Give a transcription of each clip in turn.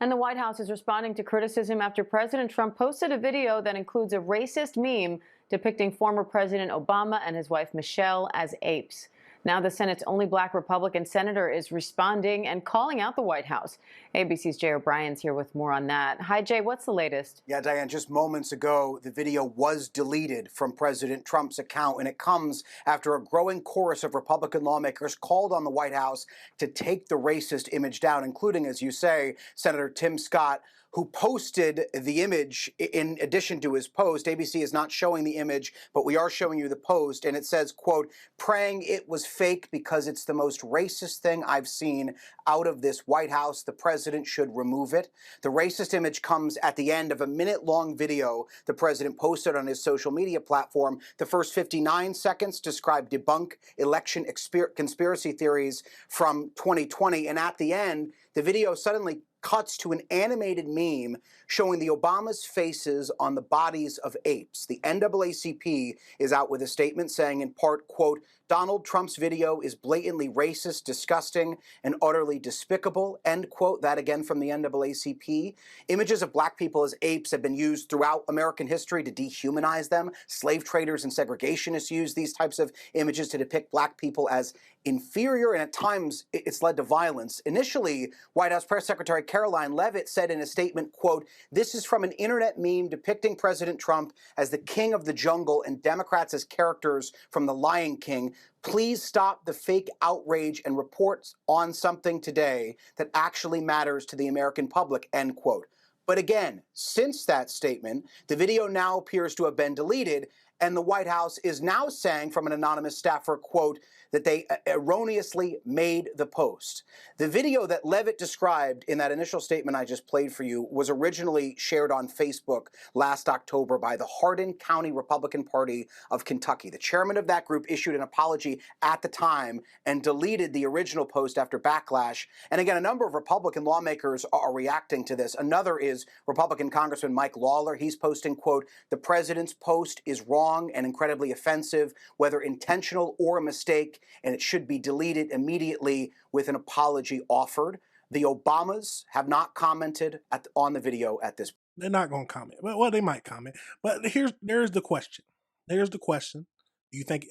And the White House is responding to criticism after President Trump posted a video that includes a racist meme depicting former President Obama and his wife Michelle as apes. Now the Senate's only black Republican senator is responding and calling out the White House. ABC's Jay O'Brien's here with more on that. Hi, Jay, what's the latest? Yeah, Diane, just moments ago, the video was deleted from President Trump's account, and it comes after a growing chorus of Republican lawmakers called on the White House to take the racist image down, including, as you say, Senator Tim Scott, who posted the image in addition to his post. ABC is not showing the image, but we are showing you the post, and it says, quote, praying it was fake because it's the most racist thing I've seen out of this White House. The president should remove it. The racist image comes at the end of a minute-long video the president posted on his social media platform. The first 59 seconds describe debunk election conspiracy theories from 2020, and at the end, the video suddenly cuts to an animated meme showing the Obamas' faces on the bodies of apes. The NAACP is out with a statement saying, in part, quote, Donald Trump's video is blatantly racist, disgusting, and utterly despicable, end quote. That again from the NAACP. Images of black people as apes have been used throughout American history to dehumanize them. Slave traders and segregationists use these types of images to depict black people as inferior, and at times it's led to violence. Initially, White House Press Secretary Caroline Leavitt said in a statement, quote, this is from an internet meme depicting President Trump as the king of the jungle and Democrats as characters from The Lion King. Please stop the fake outrage and report on something today that actually matters to the American public, end quote. But again, since that statement, the video now appears to have been deleted, and the White House is now saying from an anonymous staffer, quote, that they erroneously made the post. The video that Leavitt described in that initial statement I just played for you was originally shared on Facebook last October by the Hardin County Republican Party of Kentucky. The chairman of that group issued an apology at the time and deleted the original post after backlash. And again, a number of Republican lawmakers are reacting to this. Another is Republican Congressman Mike Lawler. He's posting, quote, the president's post is wrong and incredibly offensive, whether intentional or a mistake, and it should be deleted immediately with an apology offered. The Obamas have not commented on the video at this point. They're not going to comment. Well, they might comment. But there's the question. There's the question. Do you think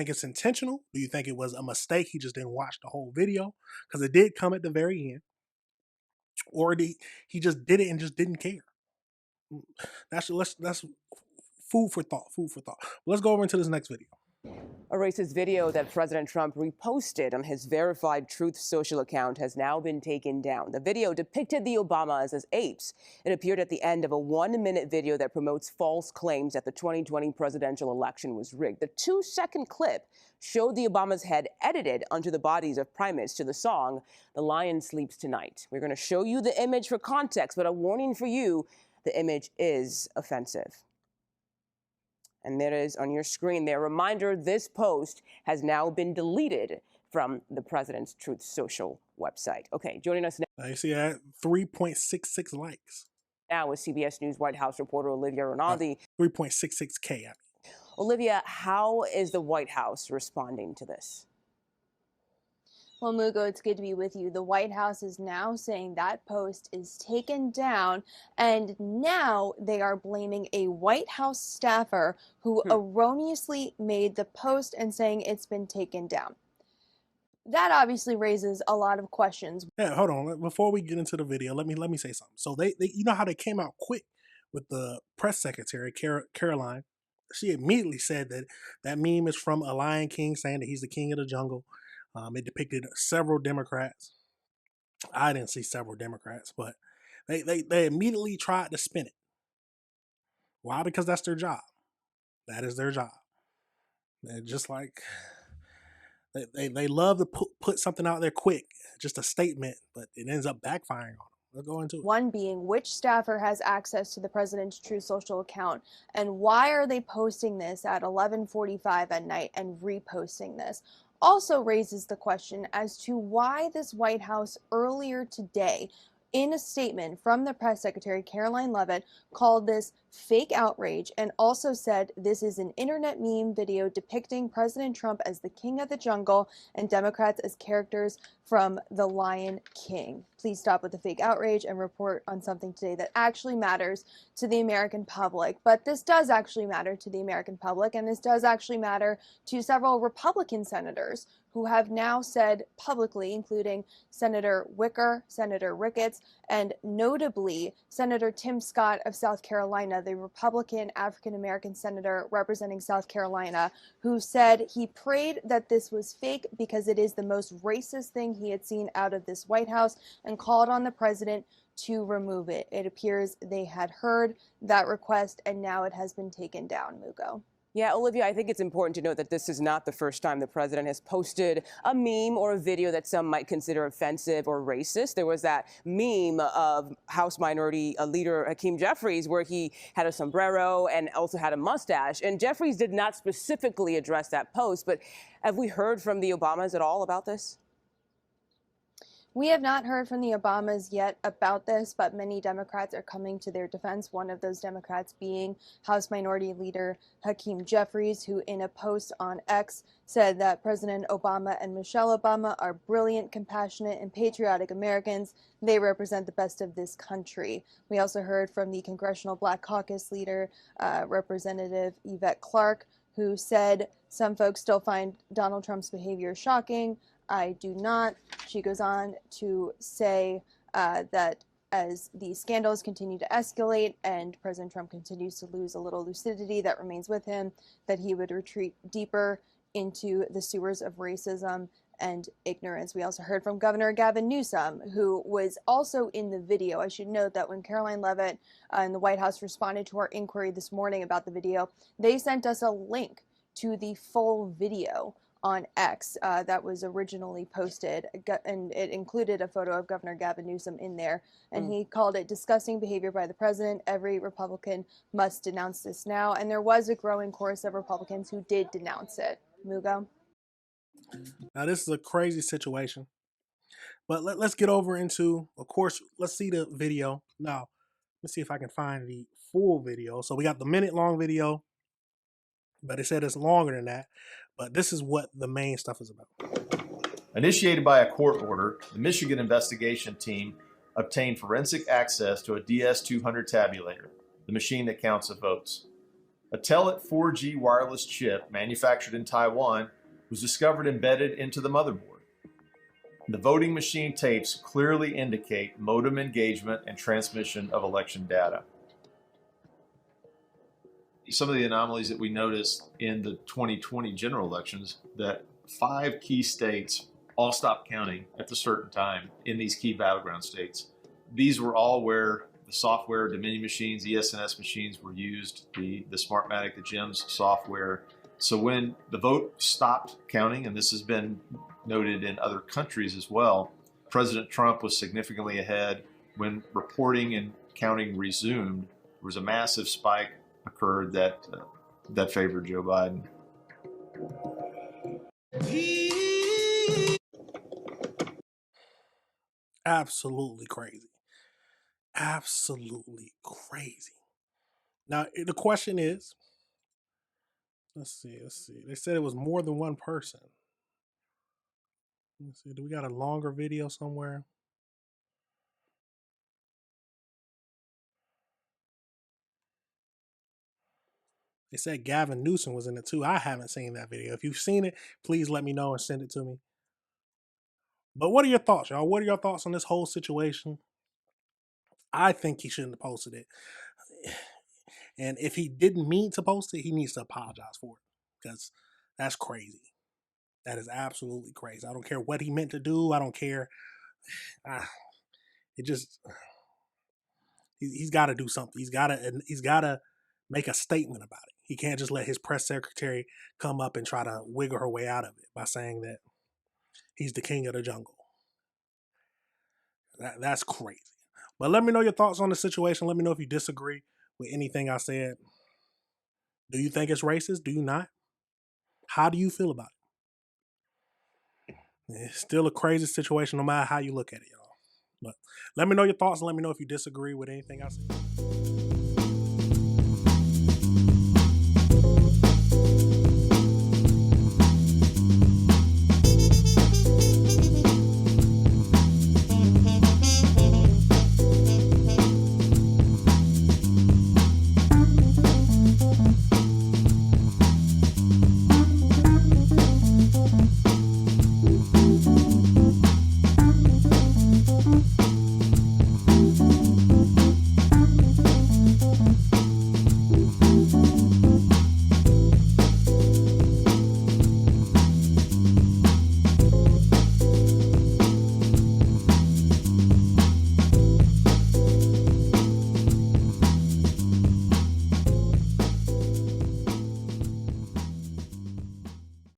it's intentional? Do you think it was a mistake? He just didn't watch the whole video because it did come at the very end, or he just did it and just didn't care? That's food for thought. Food for thought. Let's go over into this next video. A racist video that President Trump reposted on his verified Truth Social account has now been taken down. The video depicted the Obamas as apes. It appeared at the end of a 1-minute video that promotes false claims that the 2020 presidential election was rigged. The 2-second clip showed the Obamas' head edited onto the bodies of primates to the song, The Lion Sleeps Tonight. We're going to show you the image for context, but a warning for you, the image is offensive. And there is on your screen there. Reminder, this post has now been deleted from the president's Truth Social website. Okay, joining us now. I see that 3.66 likes. Now is CBS News White House reporter Olivia Rinaldi. 3.66K. Olivia, how is the White House responding to this? Well, Mugo, it's good to be with you. The White House is now saying that post is taken down, and now they are blaming a White House staffer who erroneously made the post and saying it's been taken down. That obviously raises a lot of questions. Yeah, hold on. Before we get into the video, let me say something. So they you know how they came out quick with the press secretary, Caroline. She immediately said that that meme is from A Lion King, saying that he's the king of the jungle. It depicted several Democrats. I didn't see several Democrats, but they immediately tried to spin it. Why? Because that's their job. That is their job. They're just like they love to put something out there quick, just a statement, but it ends up backfiring on them. Let's go into it. One being, which staffer has access to the president's Truth Social account, and why are they posting this at 11:45 at night and reposting this? Also raises the question as to why this White House earlier today in a statement from the press secretary, Caroline Leavitt, called this fake outrage and also said this is an internet meme video depicting President Trump as the king of the jungle and Democrats as characters from The Lion King. Please stop with the fake outrage and report on something today that actually matters to the American public. But this does actually matter to the American public, and this does actually matter to several Republican senators who have now said publicly, including Senator Wicker, Senator Ricketts, and notably Senator Tim Scott of South Carolina, the Republican African-American senator representing South Carolina, who said he prayed that this was fake because it is the most racist thing he had seen out of this White House, and called on the president to remove it. It appears they had heard that request and now it has been taken down, Mugo. Yeah, Olivia, I think it's important to note that this is not the first time the president has posted a meme or a video that some might consider offensive or racist. There was that meme of House Minority Leader Hakeem Jeffries where he had a sombrero and also had a mustache. And Jeffries did not specifically address that post, but have we heard from the Obamas at all about this? We have not heard from the Obamas yet about this, but many Democrats are coming to their defense. One of those Democrats being House Minority Leader Hakeem Jeffries, who in a post on X said that President Obama and Michelle Obama are brilliant, compassionate, and patriotic Americans. They represent the best of this country. We also heard from the Congressional Black Caucus leader, Representative Yvette Clarke, who said some folks still find Donald Trump's behavior shocking. I do not. She goes on to say that as the scandals continue to escalate and President Trump continues to lose a little lucidity that remains with him, that he would retreat deeper into the sewers of racism and ignorance. We also heard from Governor Gavin Newsom, who was also in the video. I should note that when Caroline Leavitt and the White House responded to our inquiry this morning about the video, they sent us a link to the full video on X that was originally posted, and it included a photo of Governor Gavin Newsom in there, and he called it disgusting behavior by the president. Every Republican must denounce this now, and there was a growing chorus of Republicans who did denounce it. Mugo? Now, this is a crazy situation, but let's get over into, of course, let's see the video. Now, let's see if I can find the full video. So we got the minute-long video, but it said it's longer than that. But this is what the main stuff is about. Initiated by a court order, the Michigan investigation team obtained forensic access to a DS200 tabulator, the machine that counts the votes. A Telit 4G wireless chip manufactured in Taiwan was discovered embedded into the motherboard. The voting machine tapes clearly indicate modem engagement and transmission of election data. Some of the anomalies that we noticed in the 2020 general elections, that 5 key states all stopped counting at a certain time in these key battleground states. These were all where the software, Dominion machines, ES&S machines were used, the Smartmatic, the GEMS software. So when the vote stopped counting, and this has been noted in other countries as well, President Trump was significantly ahead. When reporting and counting resumed, there was a massive spike occurred that favored Joe Biden. Absolutely crazy. Absolutely crazy. Now, the question is, let's see. They said it was more than one person. Let's see, do we got a longer video somewhere? They said Gavin Newsom was in it too. I haven't seen that video. If you've seen it, please let me know and send it to me. But what are your thoughts, y'all? What are your thoughts on this whole situation? I think he shouldn't have posted it. And if he didn't mean to post it, he needs to apologize for it, because that's crazy. That is absolutely crazy. I don't care what he meant to do. I don't care. It just, he's got to do something. He's got to make a statement about it. He can't just let his press secretary come up and try to wiggle her way out of it by saying that he's the king of the jungle. That's crazy. But let me know your thoughts on the situation. Let me know if you disagree with anything I said. Do you think it's racist? Do you not? How do you feel about it? It's still a crazy situation no matter how you look at it, y'all. But let me know your thoughts and let me know if you disagree with anything I said.